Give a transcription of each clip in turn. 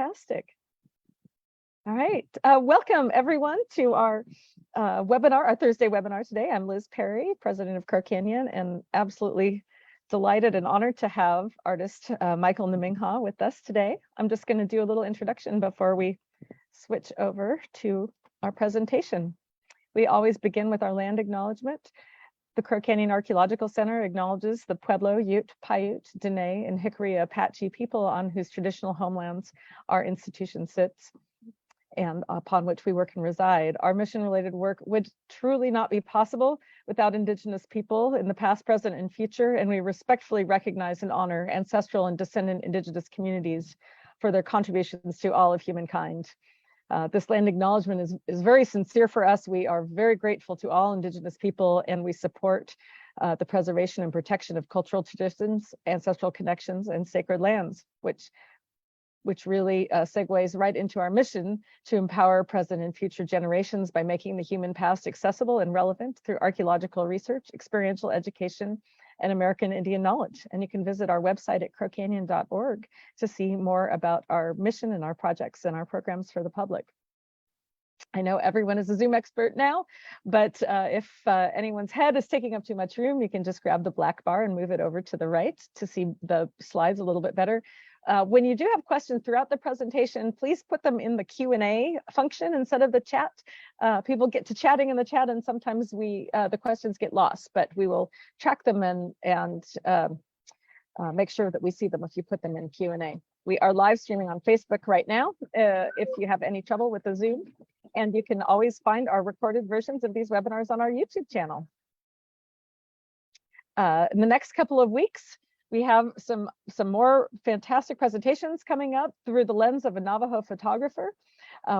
fantastic. All right, welcome everyone to our webinar, our Thursday webinar today. I'm Liz Perry, president of Chaco Canyon, and absolutely delighted and honored to have artist Michael Namingha with us today. I'm just going to do a little introduction before we switch over to our presentation. We always begin with our land acknowledgement. The Chaco Canyon Archaeological Center acknowledges the Pueblo, Ute, Paiute, Dene, and Hickory Apache people on whose traditional homelands our institution sits and upon which we work and reside. Our mission-related work would truly not be possible without Indigenous people in the past, present, and future, and we respectfully recognize and honor ancestral and descendant Indigenous communities for their contributions to all of humankind. This land acknowledgement is very sincere for us. We are very grateful to all Indigenous people, and we support the preservation and protection of cultural traditions, ancestral connections, and sacred lands, which really segues right into our mission to empower present and future generations by making the human past accessible and relevant through archaeological research, experiential education, and American Indian knowledge. And you can visit our website at crocanyon.org to see more about our mission and our projects and our programs for the public. I know everyone is a Zoom expert now, but if anyone's head is taking up too much room, you can just grab the black bar and move it over to the right to see the slides a little bit better. When you do have questions throughout the presentation, please put them in the Q&A function instead of the chat. People get to chatting in the chat, and sometimes the questions get lost, but we will track them and make sure that we see them if you put them in Q&A. We are live streaming on Facebook right now if you have any trouble with the Zoom, and you can always find our recorded versions of these webinars on our YouTube channel. In the next couple of weeks, we have some more fantastic presentations coming up through the lens of a Navajo photographer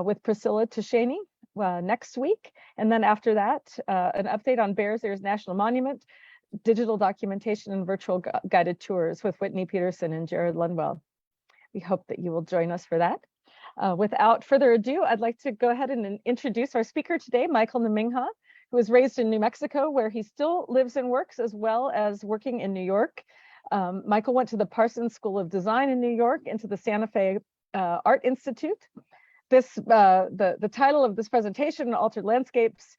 with Priscilla Tishani next week. And then after that, an update on Bears Ears National Monument, digital documentation and virtual guided tours with Whitney Peterson and Jared Lundwell. We hope that you will join us for that. Without further ado, I'd like to go ahead and introduce our speaker today, Michael Namingha, who was raised in New Mexico, where he still lives and works, as well as working in New York. Michael went to the Parsons School of Design in New York and to the Santa Fe Art Institute. The title of this presentation, Altered Landscapes,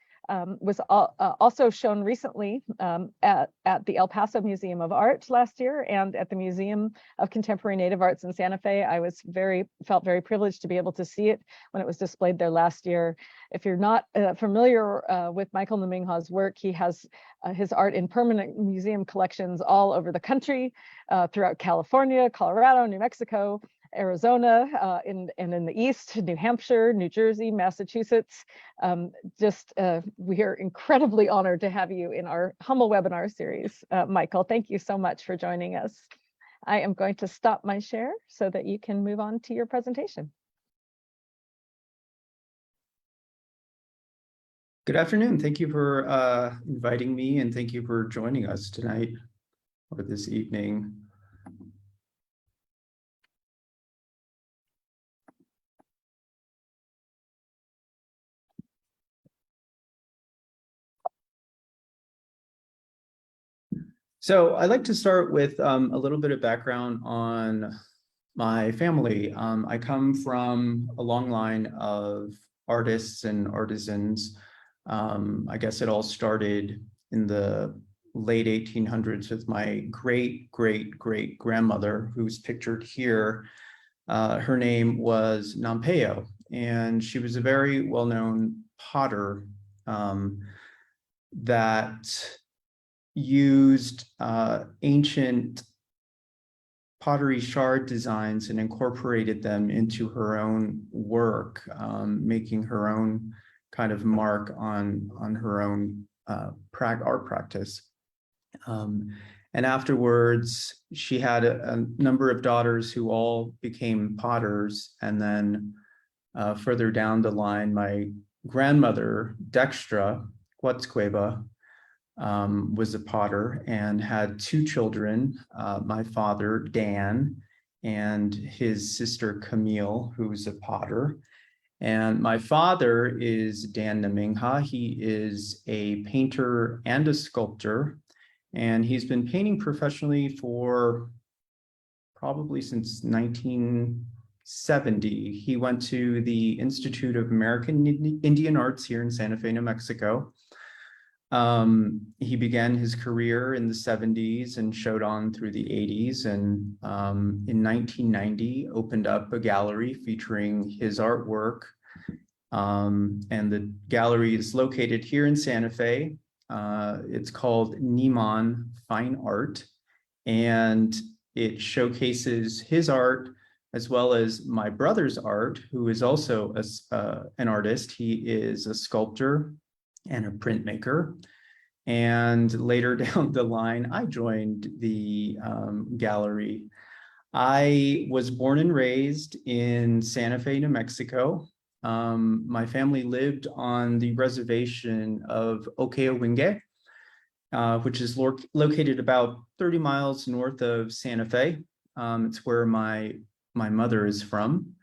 was also shown recently at the El Paso Museum of Art last year and at the Museum of Contemporary Native Arts in Santa Fe. I felt very privileged to be able to see it when it was displayed there last year. If you're not familiar with Michael Namingha's work, he has his art in permanent museum collections all over the country, throughout California, Colorado, New Mexico, Arizona, and in the East, New Hampshire, New Jersey, Massachusetts. We are incredibly honored to have you in our humble webinar series. Michael, thank you so much for joining us. I am going to stop my share so that you can move on to your presentation. Good afternoon. Thank you for inviting me, and thank you for joining us tonight or this evening. So I'd like to start with a little bit of background on my family. I come from a long line of artists and artisans. I guess it all started in the late 1800s with my great-great-great-grandmother, who's pictured here. Her name was Namingha, and she was a very well-known potter that used ancient pottery shard designs and incorporated them into her own work, making her own kind of mark on her own art practice. And afterwards, she had a number of daughters who all became potters. And then further down the line, my grandmother, Dextra Quetzqueba, was a potter and had two children, my father, Dan, and his sister, Camille, who's a potter. And my father is Dan Namingha. He is a painter and a sculptor, and he's been painting professionally for probably since 70. He went to the Institute of American Indian Arts here in Santa Fe, New Mexico. He began his career in the 70s and showed on through the 80s, and in 1990 opened up a gallery featuring his artwork. And the gallery is located here in Santa Fe. It's called Niman Fine Art, and it showcases his art as well as my brother's art, who is also an artist. He is a sculptor and a printmaker. And later down the line, I joined the gallery. I was born and raised in Santa Fe, New Mexico. My family lived on the reservation of Okeowinge, which is located about 30 miles north of Santa Fe. It's where my mother is from,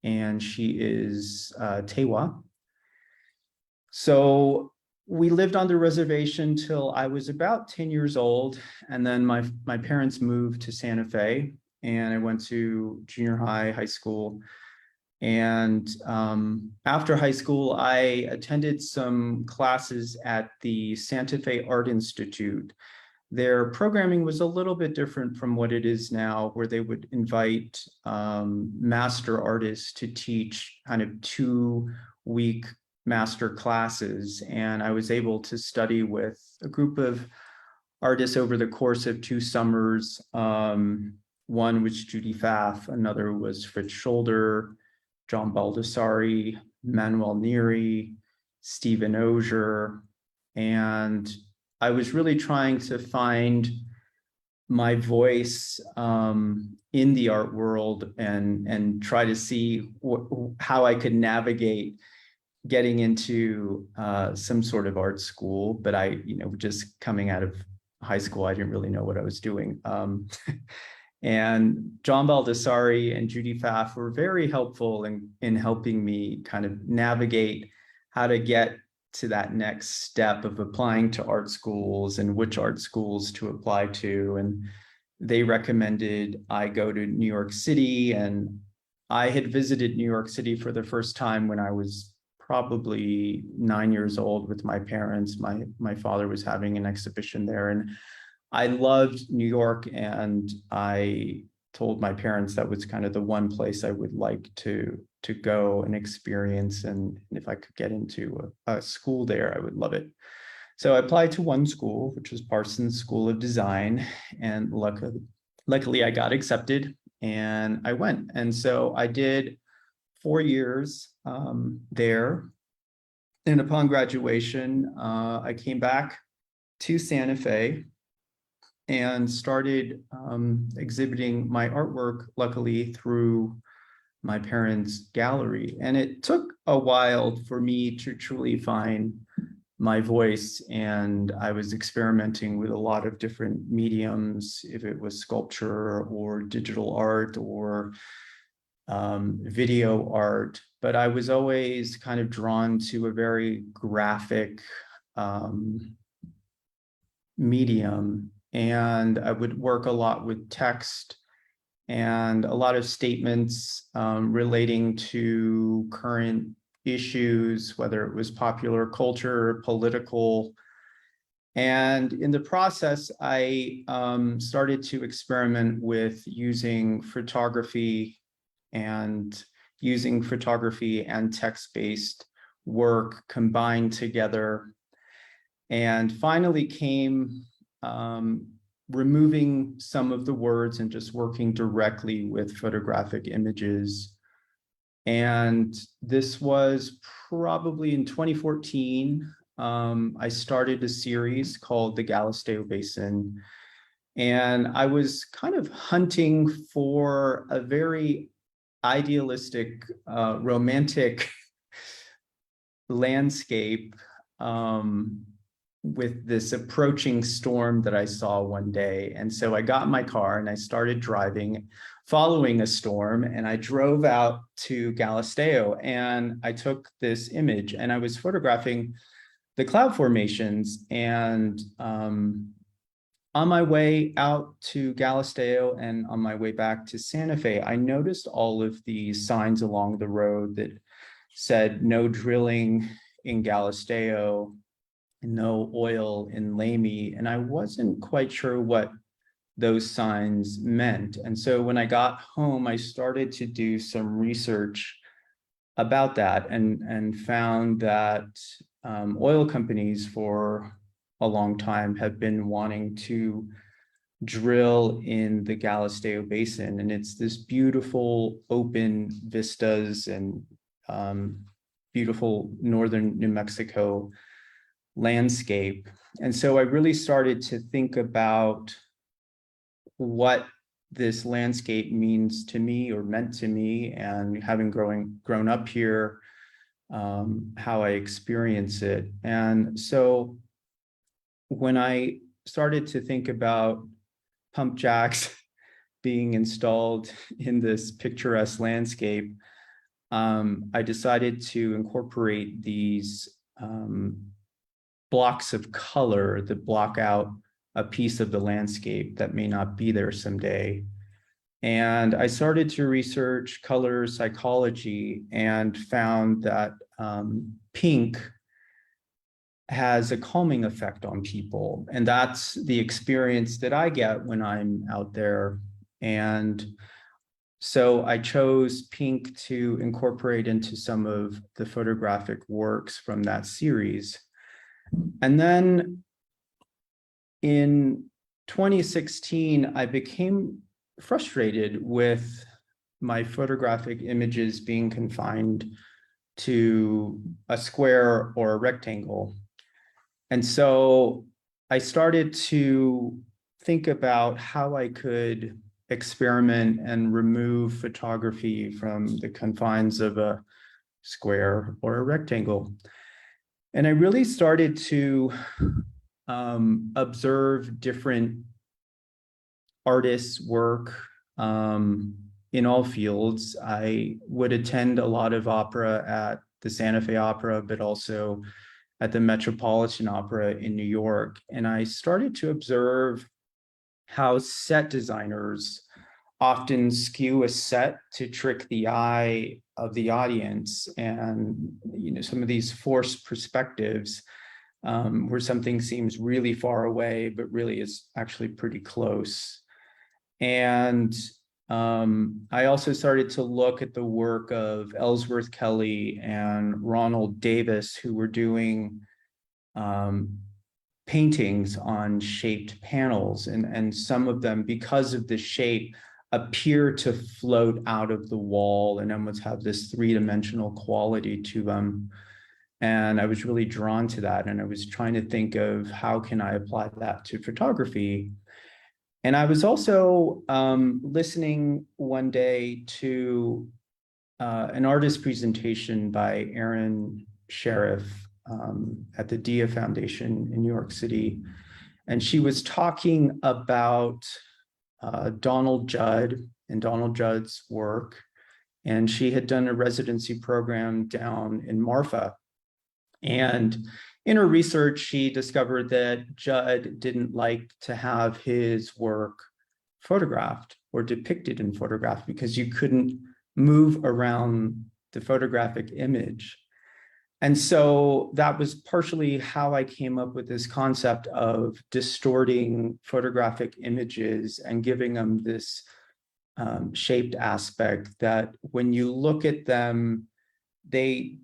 and she is Tewa. So we lived on the reservation till I was about 10 years old, and then my parents moved to Santa Fe, and I went to junior high, high school. And after high school, I attended some classes at the Santa Fe Art Institute. Their programming was a little bit different from what it is now, where they would invite master artists to teach kind of 2-week master classes. And I was able to study with a group of artists over the course of 2 summers. One was Judy Pfaff, another was Fritz Scholder, John Baldessari, Manuel Neary, Stephen Osier, and I was really trying to find my voice in the art world and try to see how I could navigate getting into some sort of art school. But I, just coming out of high school, I didn't really know what I was doing. And John Baldessari and Judy Pfaff were very helpful in helping me kind of navigate how to get to that next step of applying to art schools and which art schools to apply to. And they recommended I go to New York City. And I had visited New York City for the first time when I was probably 9 years old with my parents. My father was having an exhibition there, and I loved New York, and I told my parents that was kind of the one place I would like to go and experience. And if I could get into a school there, I would love it. So I applied to one school, which was Parsons School of Design. And luckily I got accepted and I went. And so I did 4 years there. And upon graduation, I came back to Santa Fe and started exhibiting my artwork, luckily, through my parents' gallery. And it took a while for me to truly find my voice. And I was experimenting with a lot of different mediums, if it was sculpture or digital art or video art. But I was always kind of drawn to a very graphic medium. And I would work a lot with text and a lot of statements relating to current issues, whether it was popular culture or political. And in the process, I started to experiment with using photography and text-based work combined together. And finally came removing some of the words and just working directly with photographic images. And this was probably in 2014. I started a series called the Galisteo Basin. And I was kind of hunting for a very idealistic, romantic landscape with this approaching storm that I saw one day. And so I got in my car and I started driving, following a storm, and I drove out to Galisteo and I took this image and I was photographing the cloud formations. And on my way out to Galisteo and on my way back to Santa Fe, I noticed all of these signs along the road that said no drilling in Galisteo, no oil in Lamy, and I wasn't quite sure what those signs meant. And so when I got home, I started to do some research about that and found that oil companies for a long time have been wanting to drill in the Galisteo Basin. And it's this beautiful open vistas and beautiful northern New Mexico landscape. And so I really started to think about what this landscape means to me or meant to me, and having grown up here, how I experience it. And so when I started to think about pump jacks being installed in this picturesque landscape, I decided to incorporate these blocks of color that block out a piece of the landscape that may not be there someday. And I started to research color psychology and found that pink has a calming effect on people. And that's the experience that I get when I'm out there. And so I chose pink to incorporate into some of the photographic works from that series. And then in 2016, I became frustrated with my photographic images being confined to a square or a rectangle. And so I started to think about how I could experiment and remove photography from the confines of a square or a rectangle. And I really started to observe different artists' work in all fields. I would attend a lot of opera at the Santa Fe Opera, but also at the Metropolitan Opera in New York. And I started to observe how set designers often skew a set to trick the eye of the audience. And, some of these forced perspectives where something seems really far away, but really is actually pretty close. And I also started to look at the work of Ellsworth Kelly and Ronald Davis, who were doing paintings on shaped panels. And some of them, because of the shape, appear to float out of the wall and almost have this three-dimensional quality to them. And I was really drawn to that. And I was trying to think of how can I apply that to photography. And I was also listening one day to an artist presentation by Aaron Sheriff at the Dia Foundation in New York City. And she was talking about Donald Judd and Donald Judd's work. And she had done a residency program down in Marfa. And in her research, she discovered that Judd didn't like to have his work photographed or depicted in photograph because you couldn't move around the photographic image. And so that was partially how I came up with this concept of distorting photographic images and giving them this shaped aspect that when you look at them, they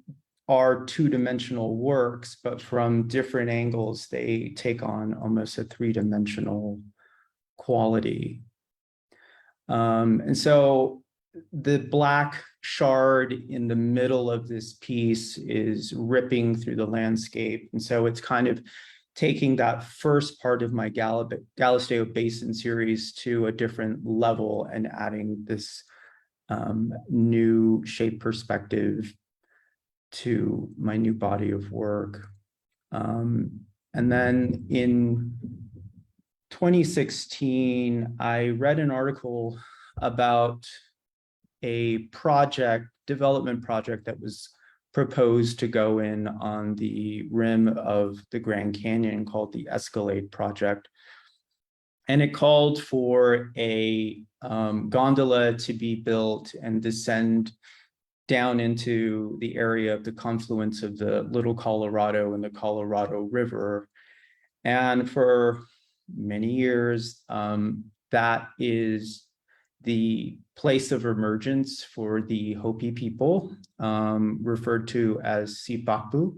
are two-dimensional works, but from different angles, they take on almost a three-dimensional quality. And so the black shard in the middle of this piece is ripping through the landscape. And so it's kind of taking that first part of my Galisteo Basin series to a different level and adding this new shape perspective to my new body of work. And then in 2016, I read an article about a development project that was proposed to go in on the rim of the Grand Canyon called the Escalade Project. And it called for a gondola to be built and descend down into the area of the confluence of the Little Colorado and the Colorado River. And for many years, that is the place of emergence for the Hopi people, referred to as Sipapu.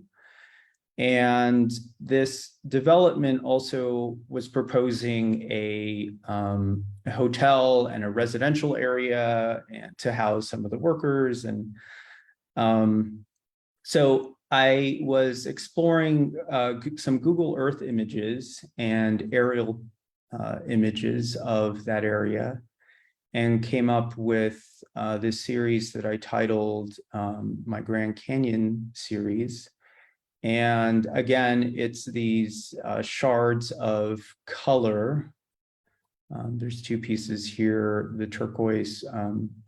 And this development also was proposing a hotel and a residential area and to house some of the workers. And so I was exploring some Google Earth images and aerial images of that area, and came up with this series that I titled my Grand Canyon series. And again, it's these shards of color. There's two pieces here, the turquoise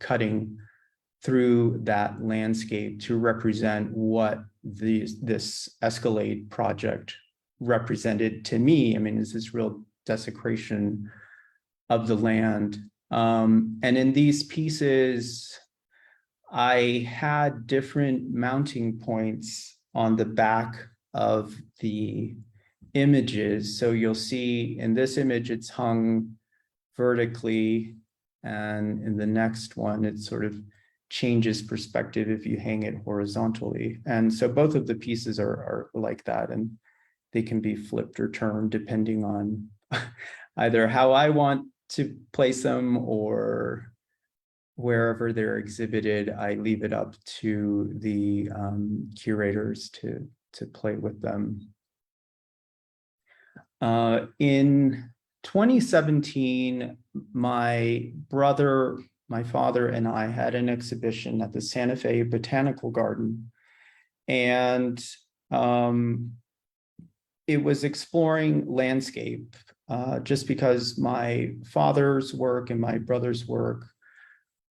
cutting through that landscape to represent what this Escalade project represented to me. I mean, is this real desecration of the land. And in these pieces, I had different mounting points on the back of the images. So you'll see in this image, it's hung vertically, and in the next one, it sort of changes perspective if you hang it horizontally. And so both of the pieces are like that, and they can be flipped or turned depending on either how I want to place them or wherever they're exhibited. I leave it up to the curators to play with them. In 2017, my brother, my father, and I had an exhibition at the Santa Fe Botanical Garden, and it was exploring landscape, just because my father's work and my brother's work,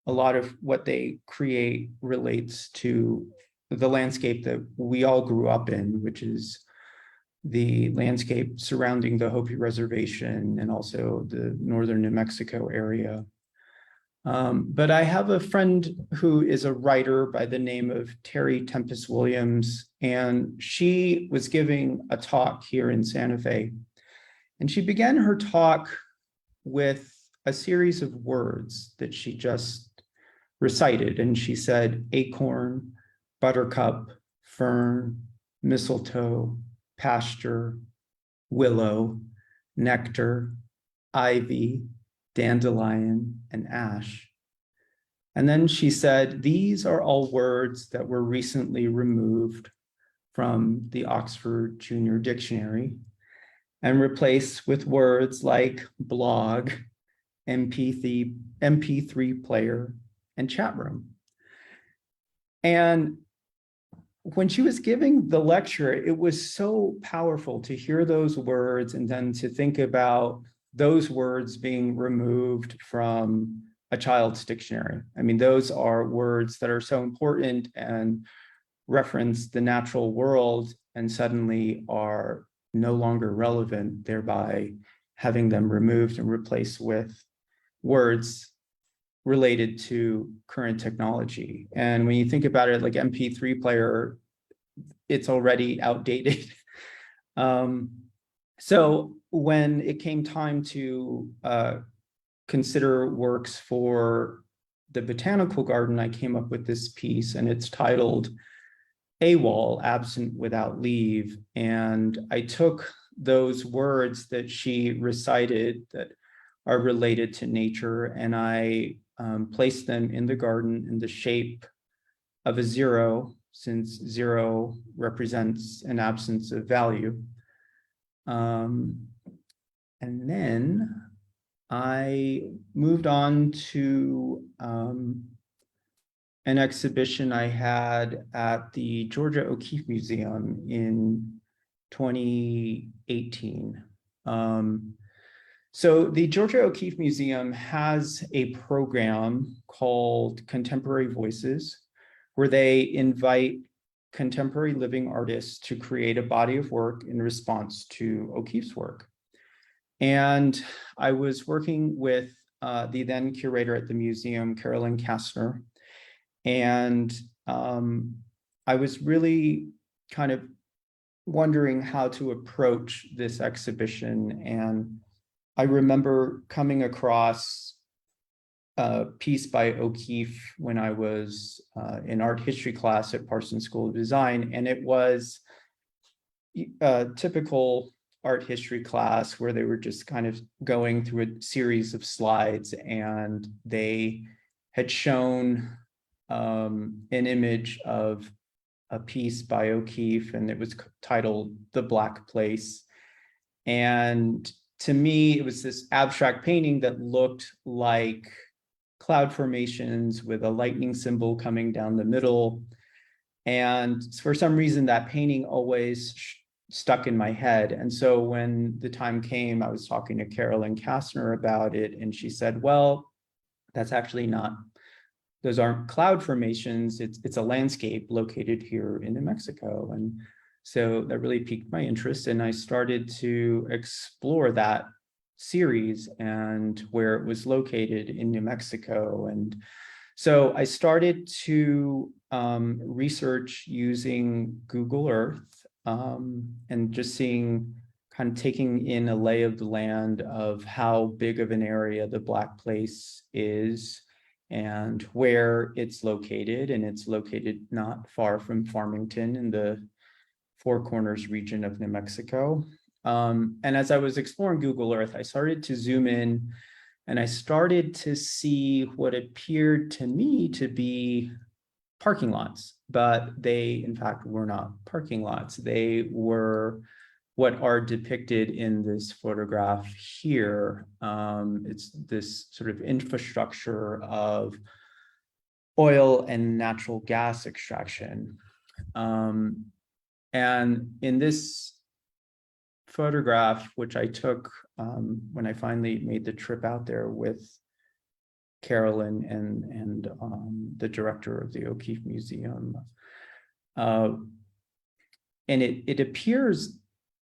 a lot of what they create relates to the landscape that we all grew up in, which is the landscape surrounding the Hopi Reservation and also the northern New Mexico area. But I have a friend who is a writer by the name of Terry Tempest Williams, and she was giving a talk here in Santa Fe. And she began her talk with a series of words that she just recited. And she said, acorn, buttercup, fern, mistletoe, pasture, willow, nectar, ivy, dandelion, and ash. And then she said, these are all words that were recently removed from the Oxford Junior Dictionary and replaced with words like blog, MP3 player, and chat room. And when she was giving the lecture, it was so powerful to hear those words and then to think about those words being removed from a child's dictionary. I mean, those are words that are so important and reference the natural world and suddenly are no longer relevant, thereby having them removed and replaced with words related to current technology. And when you think about it, like MP3 player, it's already outdated. So when it came time to consider works for the botanical garden, I came up with this piece, and it's titled AWOL, absent without leave. And I took those words that she recited that are related to nature, and I placed them in the garden in the shape of a zero, since zero represents an absence of value. And then I moved on to an exhibition I had at the Georgia O'Keeffe Museum in 2018. So the Georgia O'Keeffe Museum has a program called Contemporary Voices, where they invite contemporary living artists to create a body of work in response to O'Keeffe's work. And I was working with the then curator at the museum, Carolyn Kastner, and I was really kind of wondering how to approach this exhibition. And I remember coming across a piece by O'Keeffe when I was in art history class at Parsons School of Design, and it was a typical art history class where they were just kind of going through a series of slides, and they had shown an image of a piece by O'Keeffe, and it was titled "The Black Place." And to me, it was this abstract painting that looked like cloud formations with a lightning symbol coming down the middle. And for some reason, that painting always stuck in my head. And so when the time came, I was talking to Carolyn Kastner about it, and she said, well, that's actually not, those aren't cloud formations, it's a landscape located here in New Mexico. And so that really piqued my interest, and I started to explore that series and where it was located in New Mexico. And so I started to research using Google Earth, and just seeing, kind of taking in a lay of the land of how big of an area the Black Place is and where it's located. And it's located not far from Farmington in the Four Corners region of New Mexico. And as I was exploring Google Earth, I started to zoom in, and I started to see what appeared to me to be parking lots, but they in fact were not parking lots. They were what are depicted in this photograph here. It's this sort of infrastructure of oil and natural gas extraction. And in this photograph, which I took when I finally made the trip out there with Carolyn and the director of the O'Keeffe Museum, and it appears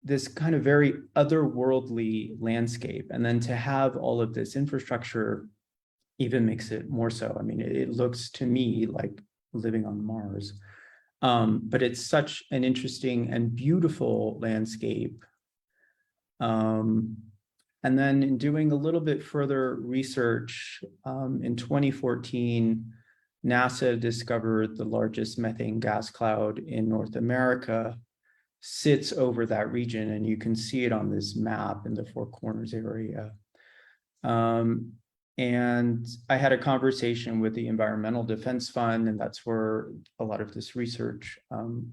this kind of very otherworldly landscape. And then to have all of this infrastructure even makes it more so. I mean, it looks to me like living on Mars. But it's such an interesting and beautiful landscape. And then in doing a little bit further research, in 2014, NASA discovered the largest methane gas cloud in North America sits over that region, and you can see it on this map in the Four Corners area. And I had a conversation with the Environmental Defense Fund, and that's where a lot of this research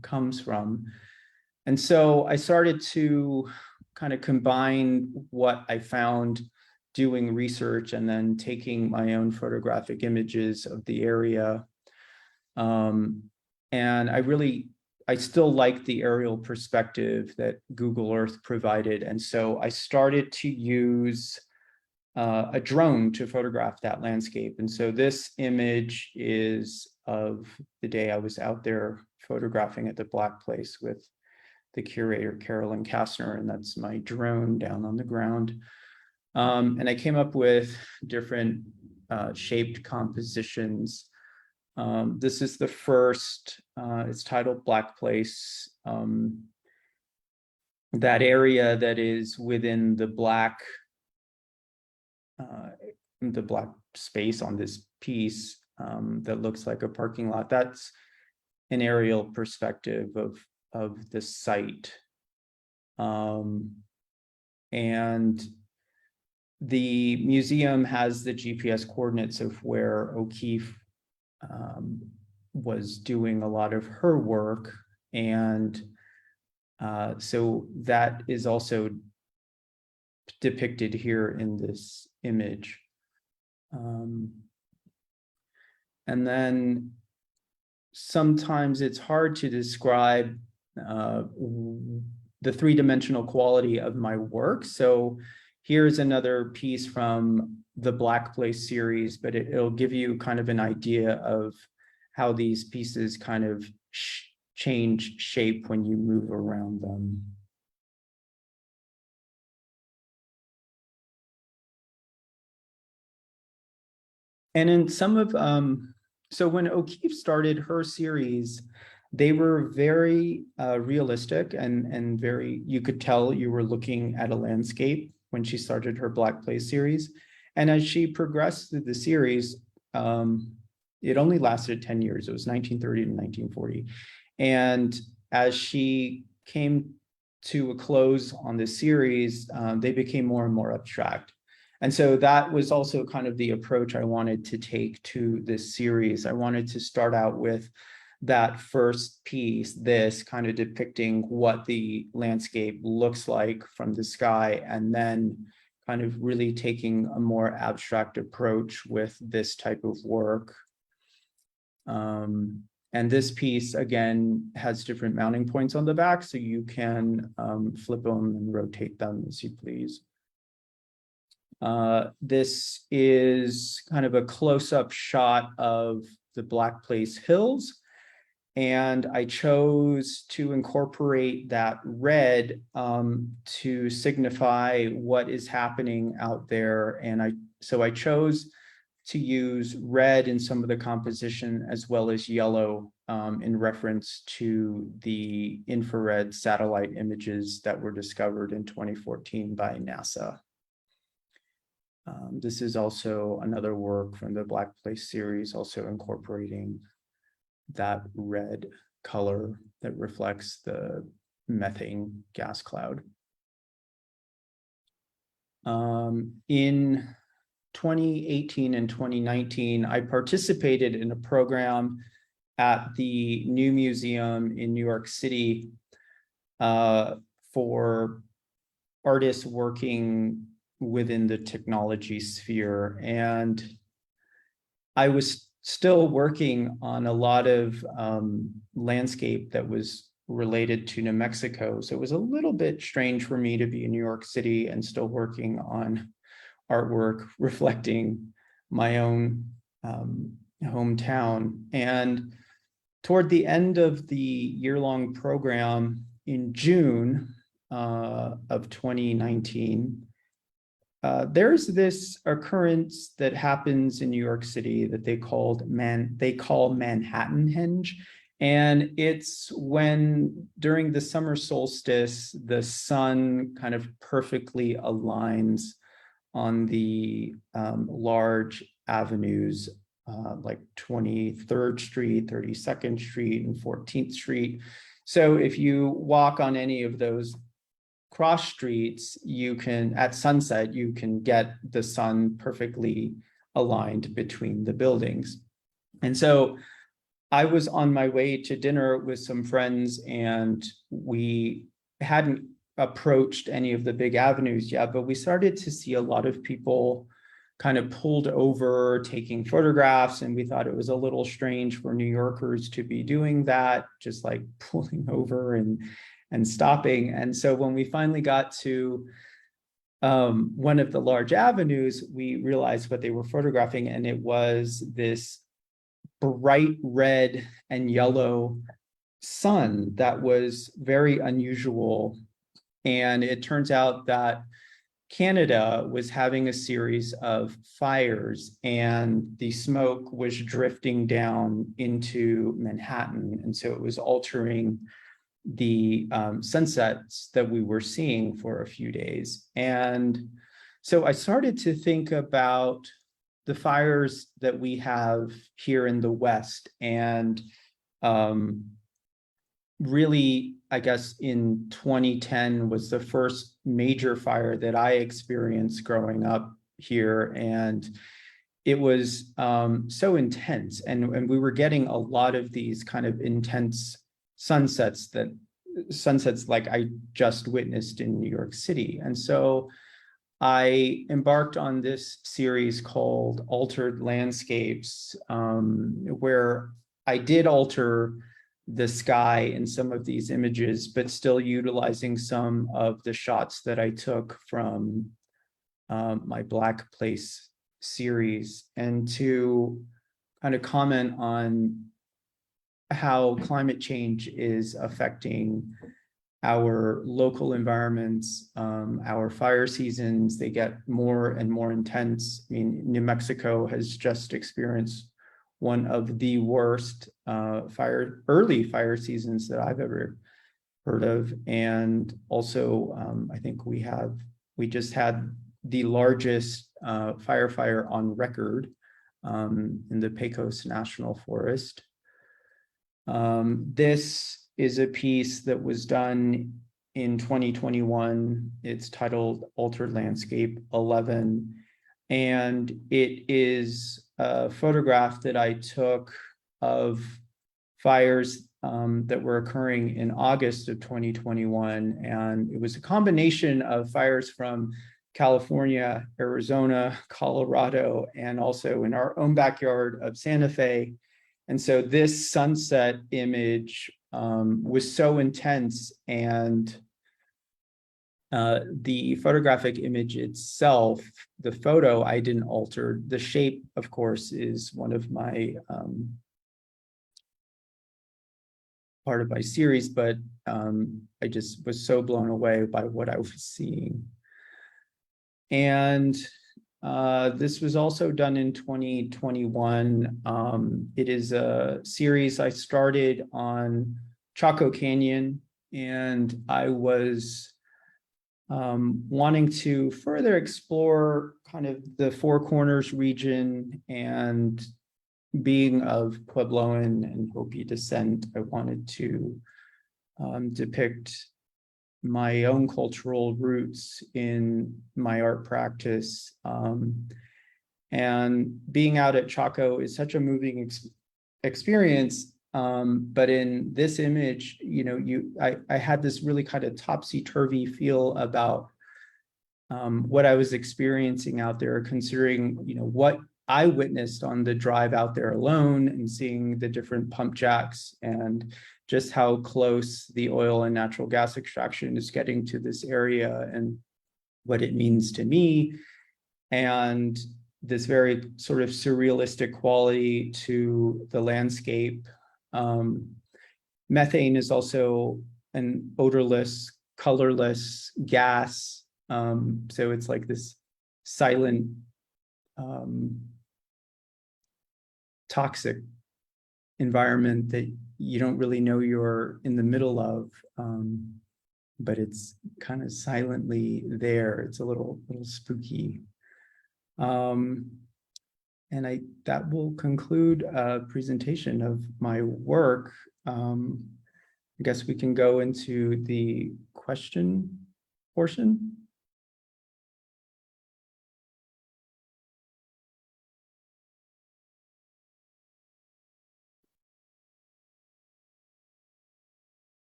comes from. And so I started to kind of combine what I found doing research and then taking my own photographic images of the area. And I still like the aerial perspective that Google Earth provided. And so I started to use a drone to photograph that landscape. And so this image is of the day I was out there photographing at the Black Place with the curator, Carolyn Kastner, and that's my drone down on the ground. And I came up with different shaped compositions. This is the first, it's titled Black Place. That area that is within the black space on this piece that looks like a parking lot, that's an aerial perspective of the site. And the museum has the GPS coordinates of where O'Keeffe was doing a lot of her work. And so that is also depicted here in this image. And then sometimes it's hard to describe the three-dimensional quality of my work. So here's another piece from the Black Place series, but it'll give you kind of an idea of how these pieces kind of change shape when you move around them. And in some of, so when O'Keeffe started her series, they were very realistic and very, you could tell you were looking at a landscape when she started her Black Place series. And as she progressed through the series, it only lasted 10 years. It was 1930 to 1940. And as she came to a close on the series, they became more and more abstract. And so that was also kind of the approach I wanted to take to this series. I wanted to start out with that first piece, this kind of depicting what the landscape looks like from the sky, and then kind of really taking a more abstract approach with this type of work. And this piece, again, has different mounting points on the back, so you can flip them and rotate them as you please. This is kind of a close-up shot of the Black Place Hills. And I chose to incorporate that red to signify what is happening out there. And so I chose to use red in some of the composition as well as yellow in reference to the infrared satellite images that were discovered in 2014 by NASA. This is also another work from the Black Place series, also incorporating that red color that reflects the methane gas cloud. In 2018 and 2019, I participated in a program at the New Museum in New York City for artists working within the technology sphere. And I was still working on a lot of landscape that was related to New Mexico. So it was a little bit strange for me to be in New York City and still working on artwork reflecting my own hometown. And toward the end of the year-long program in June of 2019, there's this occurrence that happens in New York City that they call Manhattanhenge. And it's when during the summer solstice, the sun kind of perfectly aligns on the large avenues like 23rd Street, 32nd Street, and 14th Street. So if you walk on any of those cross streets, you can, at sunset, you can get the sun perfectly aligned between the buildings. And so I was on my way to dinner with some friends, and we hadn't approached any of the big avenues yet, but we started to see a lot of people kind of pulled over, taking photographs, and we thought it was a little strange for New Yorkers to be doing that, just like pulling over and stopping. And so when we finally got to one of the large avenues, we realized what they were photographing, and it was this bright red and yellow sun that was very unusual. And it turns out that Canada was having a series of fires, and the smoke was drifting down into Manhattan. And so it was altering the sunsets that we were seeing for a few days. And so I started to think about the fires that we have here in the West. And really, I guess in 2010 was the first major fire that I experienced growing up here. And it was so intense. And we were getting a lot of these kind of intense sunsets like I just witnessed in New York City. And so I embarked on this series called Altered Landscapes, where I did alter the sky in some of these images, but still utilizing some of the shots that I took from my Black Place series, and to kind of comment on how climate change is affecting our local environments, our fire seasons, they get more and more intense. I mean, New Mexico has just experienced one of the worst early fire seasons that I've ever heard of. And also, I think we just had the largest fire on record in the Pecos National Forest. This is a piece that was done in 2021. It's titled Altered Landscape 11. And it is a photograph that I took of fires that were occurring in August of 2021. And it was a combination of fires from California, Arizona, Colorado, and also in our own backyard of Santa Fe. And so this sunset image was so intense, and the photographic image itself, the photo, I didn't alter. The shape, of course, is one of my part of my series, but I just was so blown away by what I was seeing. And this was also done in 2021. It is a series I started on Chaco Canyon, and I was wanting to further explore kind of the Four Corners region, and being of Puebloan and Hopi descent, I wanted to depict my own cultural roots in my art practice. And being out at Chaco is such a moving experience. But in this image, you know, I had this really kind of topsy-turvy feel about what I was experiencing out there, considering, you know, what I witnessed on the drive out there alone, and seeing the different pump jacks, and just how close the oil and natural gas extraction is getting to this area, and what it means to me, and this very sort of surrealistic quality to the landscape. Methane is also an odorless, colorless gas. So it's like this silent, toxic environment that you don't really know you're in the middle of, but it's kind of silently there. It's a little spooky. And that will conclude a presentation of my work. I guess we can go into the question portion.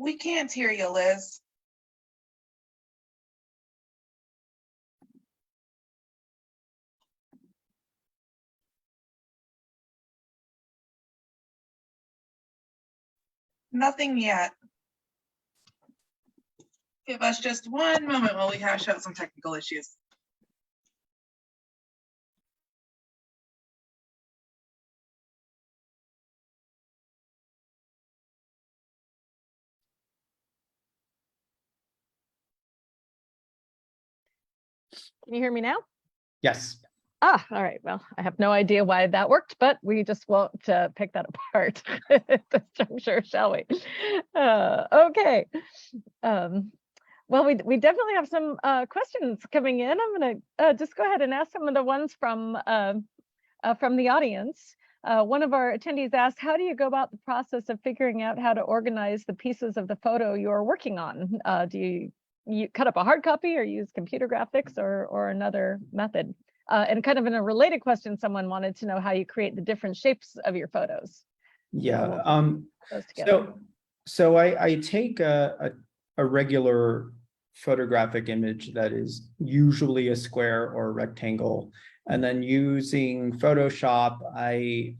We can't hear you, Liz. Nothing yet. Give us just one moment while we hash out some technical issues. Can you hear me now? Yes. Ah, all right. Well, I have no idea why that worked, but we just won't pick that apart at this juncture, shall we? Okay. Well, we definitely have some questions coming in. I'm going to just go ahead and ask some of the ones from the audience. One of our attendees asked, how do you go about the process of figuring out how to organize the pieces of the photo you're working on? Do you cut up a hard copy, or use computer graphics, or another method? And kind of in a related question, someone wanted to know how you create the different shapes of your photos. Yeah. Those together. So I take a regular photographic image that is usually a square or a rectangle, and then using Photoshop, I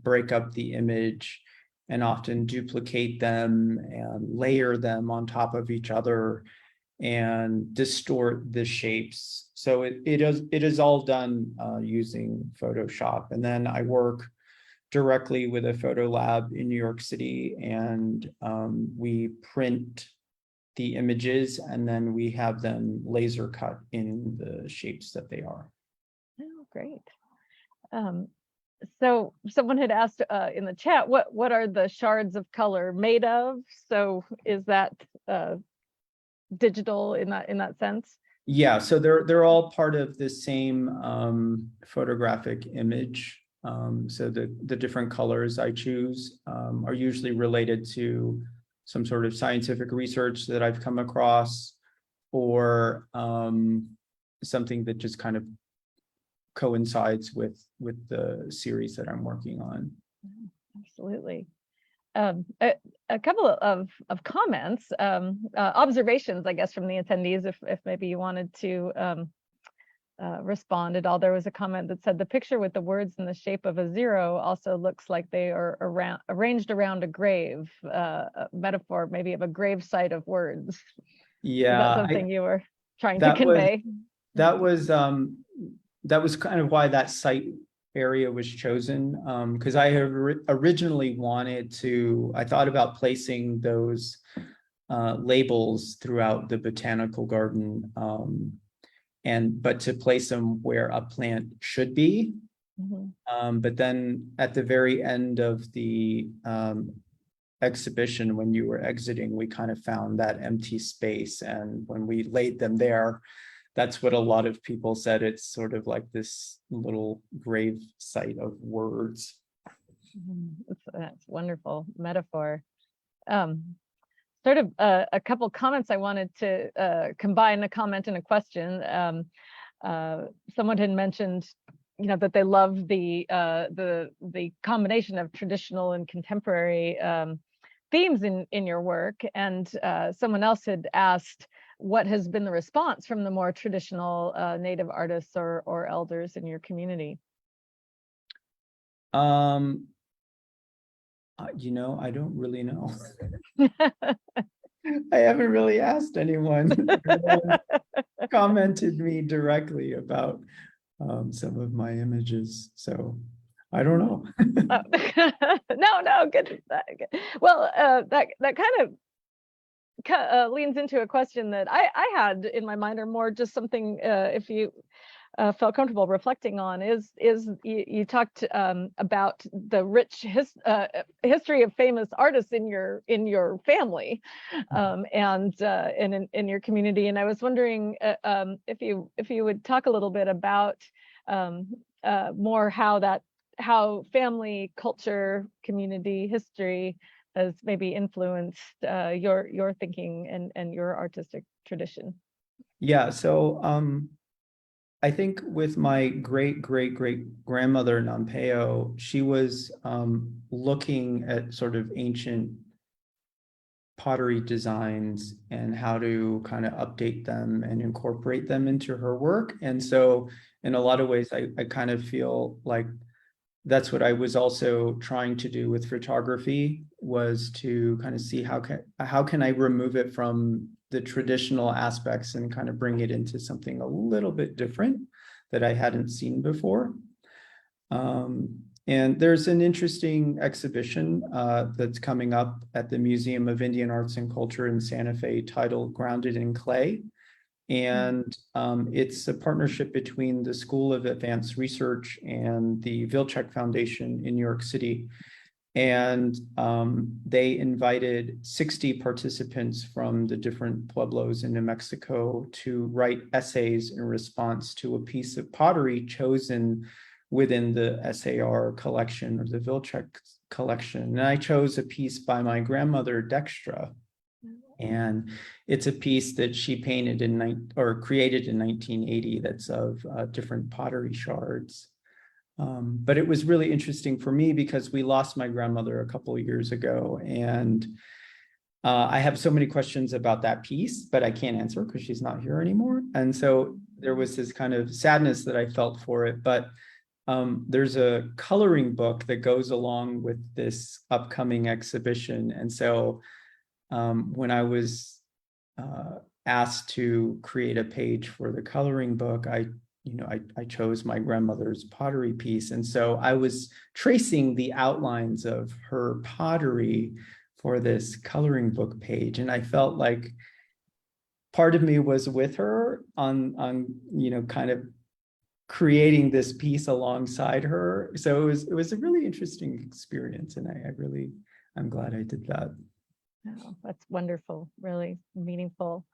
break up the image and often duplicate them and layer them on top of each other and distort the shapes. So it is all done using Photoshop. And then I work directly with a photo lab in New York City, and we print the images and then we have them laser cut in the shapes that they are. Oh, great. So someone had asked in the chat, what are the shards of color made of? So is that digital in that sense? Yeah, so they're all part of the same photographic image. So the different colors I choose are usually related to some sort of scientific research that I've come across, or something that just kind of coincides with the series that I'm working on. Absolutely. A couple of comments, observations, I guess, from the attendees, if maybe you wanted to respond at all. There was a comment that said the picture with the words in the shape of a zero also looks like they are arranged around a grave, a metaphor maybe of a grave site of words. Yeah, is that something you were trying to convey? That was kind of why that site area was chosen, because I had originally I thought about placing those labels throughout the botanical garden, but to place them where a plant should be. But then at the very end of the exhibition, when you were exiting, we kind of found that empty space, and when we laid them there, that's what a lot of people said. It's sort of like this little grave site of words. That's wonderful metaphor. Sort of a couple comments I wanted to combine, a comment and a question. Someone had mentioned, that they love the combination of traditional and contemporary themes in your work, and someone else had asked what has been the response from the more traditional Native artists or elders in your community. I don't really know. I haven't really asked anyone. No one commented me directly about some of my images, so I don't know. No, good. Well, that kind of leans into a question that I had in my mind, or more just something if you felt comfortable reflecting on, is you talked about the rich history of famous artists in your family, and in your community, and I was wondering if you would talk a little bit about more how family, culture, community, history has maybe influenced your thinking and your artistic tradition. Yeah, so I think with my great grandmother Nampeo, she was looking at sort of ancient pottery designs and how to kind of update them and incorporate them into her work. And so in a lot of ways, I kind of feel like that's what I was also trying to do with photography, was to kind of see how can I remove it from the traditional aspects and kind of bring it into something a little bit different that I hadn't seen before. And there's an interesting exhibition that's coming up at the Museum of Indian Arts and Culture in Santa Fe titled Grounded in Clay. And it's a partnership between the School of Advanced Research and the Vilcek Foundation in New York City. And they invited 60 participants from the different Pueblos in New Mexico to write essays in response to a piece of pottery chosen within the SAR collection, or the Vilcek collection. And I chose a piece by my grandmother, Dextra. And it's a piece that she painted created in 1980 that's of different pottery shards. But it was really interesting for me because we lost my grandmother a couple of years ago, and I have so many questions about that piece, but I can't answer because she's not here anymore. And so there was this kind of sadness that I felt for it. But there's a coloring book that goes along with this upcoming exhibition. And so when I was asked to create a page for the coloring book, I I chose my grandmother's pottery piece. And so I was tracing the outlines of her pottery for this coloring book page. And I felt like part of me was with her on kind of creating this piece alongside her. So it was a really interesting experience. And I'm glad I did that. Oh, that's wonderful, really meaningful.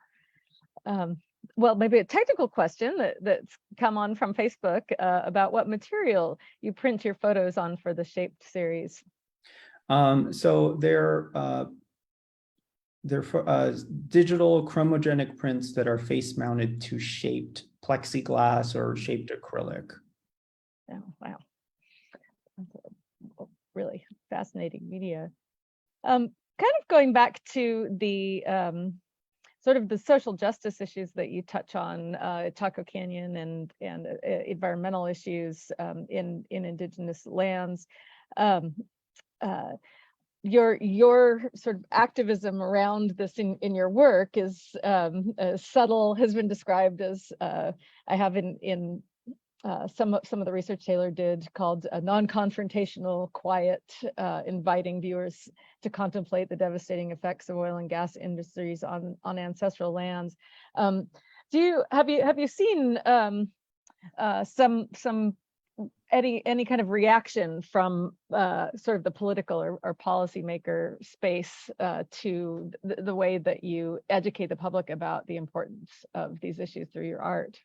Well, maybe a technical question that's come on from Facebook about what material you print your photos on for the Shaped series. So they're digital chromogenic prints that are face mounted to shaped plexiglass or shaped acrylic. Oh, wow. That's a really fascinating media. Kind of going back to the sort of the social justice issues that you touch on, Chaco Canyon and environmental issues in Indigenous lands. Your sort of activism around this in your work is subtle, has been described as I have in some of the research Taylor did called a non-confrontational, quiet, inviting viewers to contemplate the devastating effects of oil and gas industries on ancestral lands. Have you seen some any kind of reaction from sort of the political or policymaker space to the way that you educate the public about the importance of these issues through your art?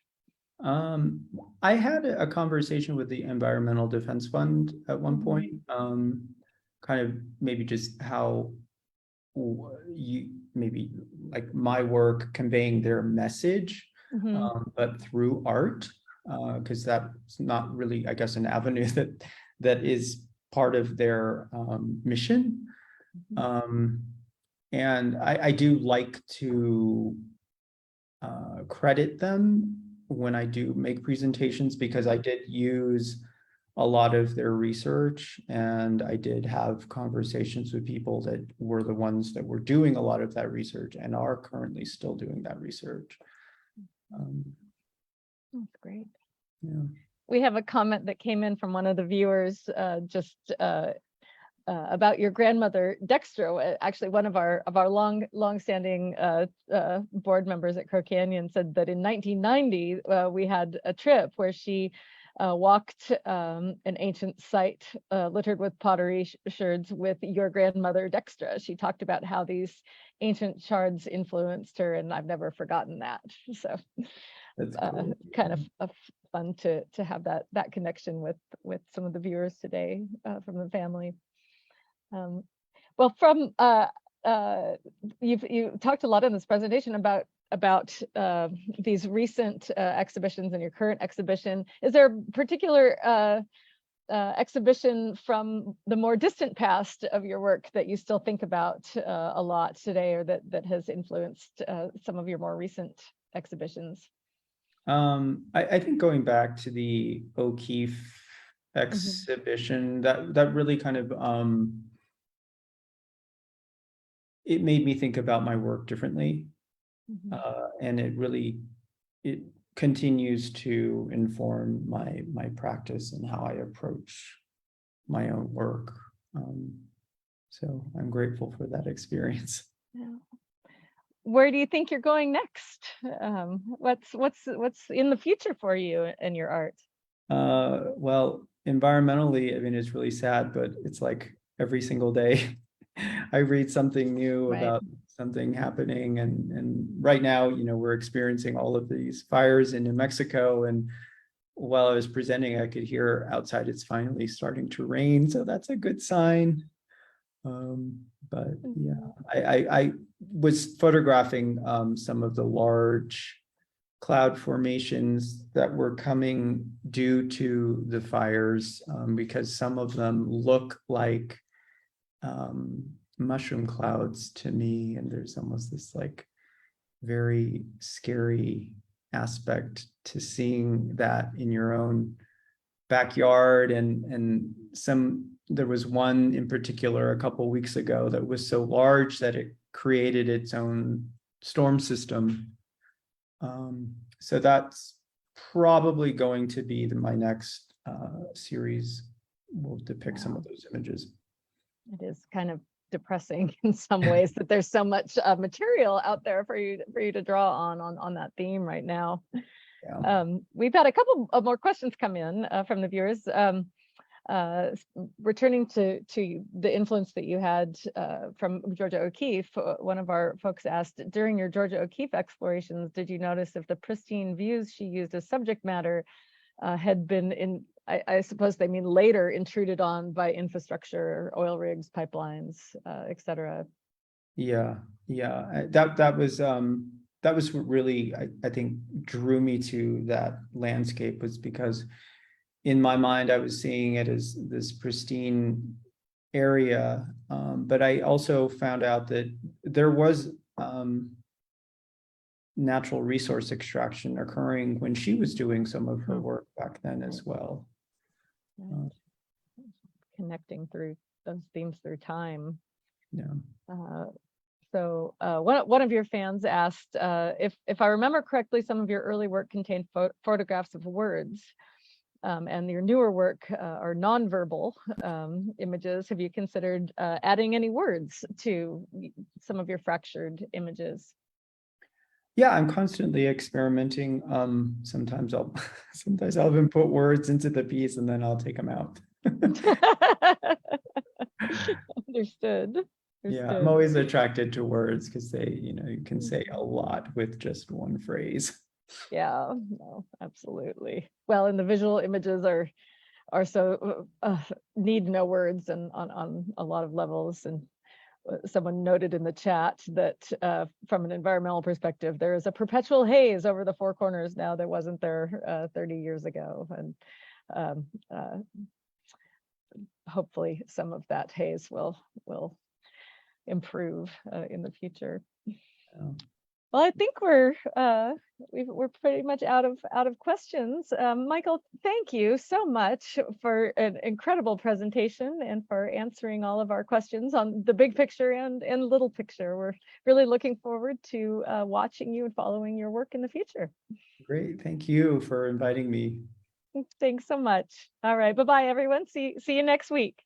I had a conversation with the Environmental Defense Fund at one point, kind of maybe just how you maybe like my work conveying their message, but through art, because that's not really, I guess, an avenue that is part of their mission. And I do like to credit them when I do make presentations, because I did use a lot of their research, and I did have conversations with people that were the ones that were doing a lot of that research and are currently still doing that research. That's great. Yeah. We have a comment that came in from one of the viewers about your grandmother Dextra. Actually, one of our long-standing board members at Crow Canyon said that in 1990 we had a trip where she walked an ancient site littered with pottery sherds with your grandmother Dextra. She talked about how these ancient shards influenced her, and I've never forgotten that. So That's cool. kind of fun to have that connection with some of the viewers today from the family. Well, from you talked a lot in this presentation about these recent exhibitions and your current exhibition. Is there a particular exhibition from the more distant past of your work that you still think about a lot today, or that has influenced some of your more recent exhibitions? I think going back to the O'Keeffe exhibition, that really kind of it made me think about my work differently, and it continues to inform my practice and how I approach my own work. So I'm grateful for that experience. Yeah. Where do you think you're going next? What's in the future for you and your art? Well, environmentally, I mean, it's really sad, but it's like every single day I read something new about something happening. And right now, we're experiencing all of these fires in New Mexico. And while I was presenting, I could hear outside it's finally starting to rain. So that's a good sign. But yeah, I was photographing some of the large cloud formations that were coming due to the fires, because some of them look like mushroom clouds to me, and there's almost this like very scary aspect to seeing that in your own backyard. And there was one in particular a couple of weeks ago that was so large that it created its own storm system. So that's probably going to be my next series will depict some of those images. It is kind of depressing in some ways that there's so much material out there for you to draw on that theme right now. Yeah. We've had a couple of more questions come in from the viewers. Returning to the influence that you had from Georgia O'Keeffe, one of our folks asked, during your Georgia O'Keeffe explorations, did you notice if the pristine views she used as subject matter had been I suppose they mean later intruded on by infrastructure, oil rigs, pipelines, et cetera? Yeah, that was what really I think drew me to that landscape, was because in my mind I was seeing it as this pristine area, but I also found out that there was natural resource extraction occurring when she was doing some of her work back then as well. Connecting through those themes through time. Yeah. So one of your fans asked if I remember correctly, some of your early work contained photographs of words, and your newer work are nonverbal images. Have you considered adding any words to some of your fractured images? Yeah, I'm constantly experimenting. Sometimes I'll even put words into the piece and then I'll take them out. Understood. Yeah, I'm always attracted to words because they, you can say a lot with just one phrase. Yeah, no, absolutely. Well, and the visual images are so need no words and on a lot of levels. And someone noted in the chat that from an environmental perspective, there is a perpetual haze over the four corners now that wasn't there 30 years ago. And hopefully some of that haze will improve in the future. Yeah. Well, I think we're pretty much out of questions. Michael, thank you so much for an incredible presentation and for answering all of our questions on the big picture and little picture. We're really looking forward to watching you and following your work in the future. Great, thank you for inviting me. Thanks so much. All right, bye-bye, everyone. See you next week.